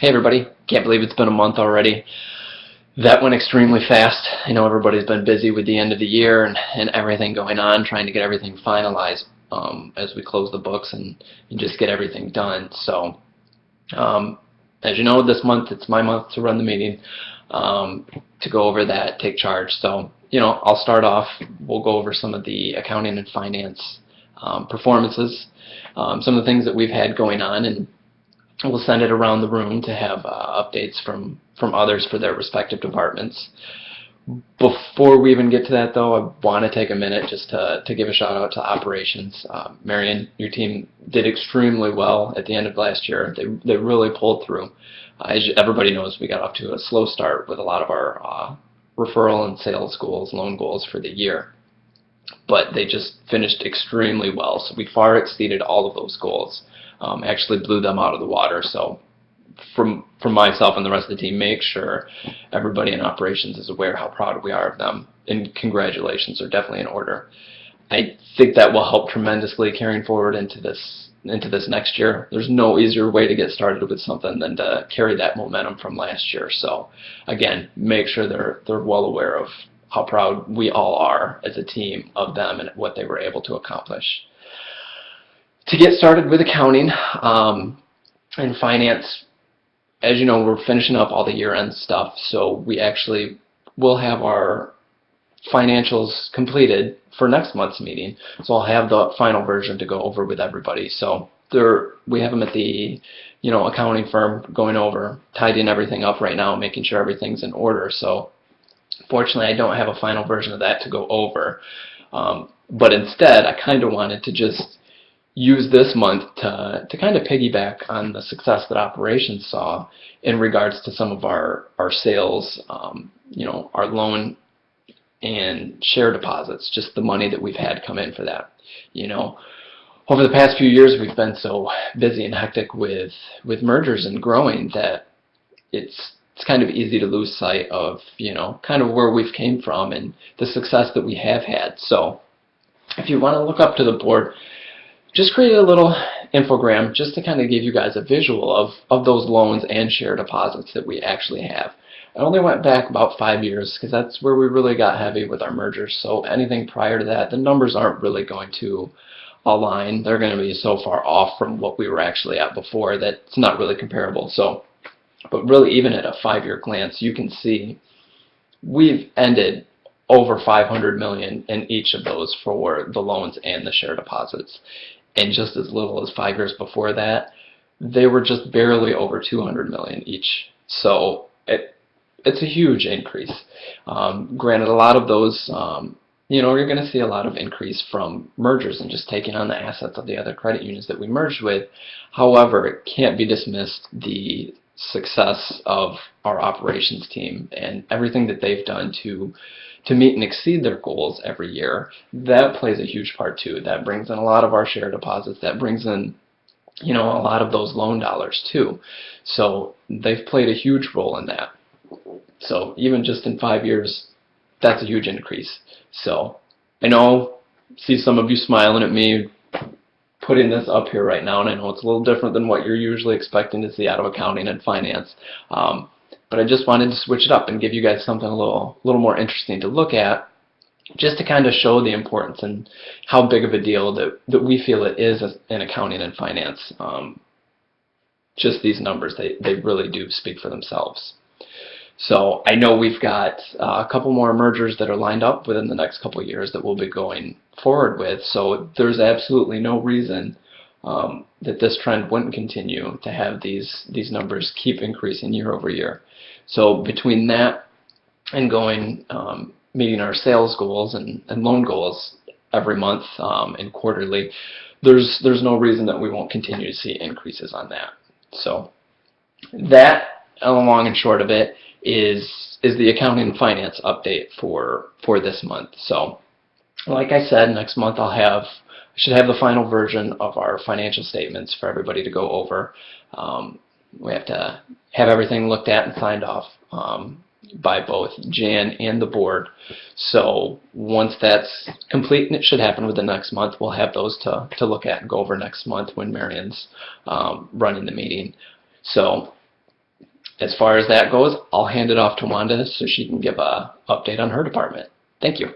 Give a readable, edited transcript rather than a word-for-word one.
Hey everybody, can't believe it's been a month already. That went extremely fast. I know everybody's been busy with the end of the year and everything going on, trying to get everything finalized as we close the books and just get everything done. So, as you know, this month it's my month to run the meeting, to go over that, take charge. So, I'll start off. We'll go over some of the accounting and finance performances, some of the things that we've had going on, and we'll send it around the room to have updates from others for their respective departments. Before we even get to that, though, I want to take a minute just to give a shout out to operations. Marion, your team did extremely well at the end of last year. They really pulled through. As everybody knows, we got off to a slow start with a lot of our referral and sales goals, loan goals for the year. But they just finished extremely well, so we far exceeded all of those goals. Actually blew them out of the water. So from myself and the rest of the team, make sure everybody in operations is aware how proud we are of them, and congratulations are definitely in order. I think that will help tremendously carrying forward into this next year. There's no easier way to get started with something than to carry that momentum from last year. So again, make sure they're well aware of how proud we all are as a team of them and what they were able to accomplish. To get started with accounting and finance, as you know, we're finishing up all the year-end stuff, so we actually will have our financials completed for next month's meeting. So I'll have the final version to go over with everybody. So we have them at the accounting firm going over, tidying everything up right now, making sure everything's in order. So fortunately, I don't have a final version of that to go over, but instead, I kind of wanted to just use this month to kind of piggyback on the success that operations saw in regards to some of our sales, our loan and share deposits, just the money that we've had come in for that. Over the past few years, we've been so busy and hectic with mergers and growing that it's kind of easy to lose sight of, kind of where we've came from and the success that we have had. So if you want to look up to the board, just create a little infogram just to kind of give you guys a visual of those loans and share deposits that we actually have. I only went back about 5 years because that's where we really got heavy with our mergers. So anything prior to that, the numbers aren't really going to align. They're going to be so far off from what we were actually at before that it's not really comparable. So, but really, even at a 5-year glance, you can see we've ended over $500 million in each of those for the loans and the share deposits. And just as little as 5 years before that, they were just barely over $200 million each. So it's a huge increase. Granted, a lot of those, you're going to see a lot of increase from mergers and just taking on the assets of the other credit unions that we merged with. However, it can't be dismissed the success of our operations team and everything that they've done to meet and exceed their goals every year. That plays a huge part too. That brings in a lot of our share deposits. That brings in, a lot of those loan dollars too. So they've played a huge role in that. So even just in 5 years, that's a huge increase. So I see some of you smiling at me putting this up here right now, and I know it's a little different than what you're usually expecting to see out of accounting and finance. But I just wanted to switch it up and give you guys something a little more interesting to look at, just to kind of show the importance and how big of a deal that we feel it is in accounting and finance. Just these numbers, they really do speak for themselves. So I know we've got a couple more mergers that are lined up within the next couple of years that we'll be going forward with. So there's absolutely no reason that this trend wouldn't continue to have these numbers keep increasing year over year. So between that and going meeting our sales goals and loan goals every month and quarterly, there's no reason that we won't continue to see increases on that. So that, long and short of it, is the accounting and finance update for this month. So like I said, next month I should have the final version of our financial statements for everybody to go over. We have to have everything looked at and signed off by both Jan and the board. So once that's complete, and it should happen within the next month, we'll have those to look at and go over next month when Marion's running the meeting. So as far as that goes, I'll hand it off to Wanda so she can give an update on her department. Thank you.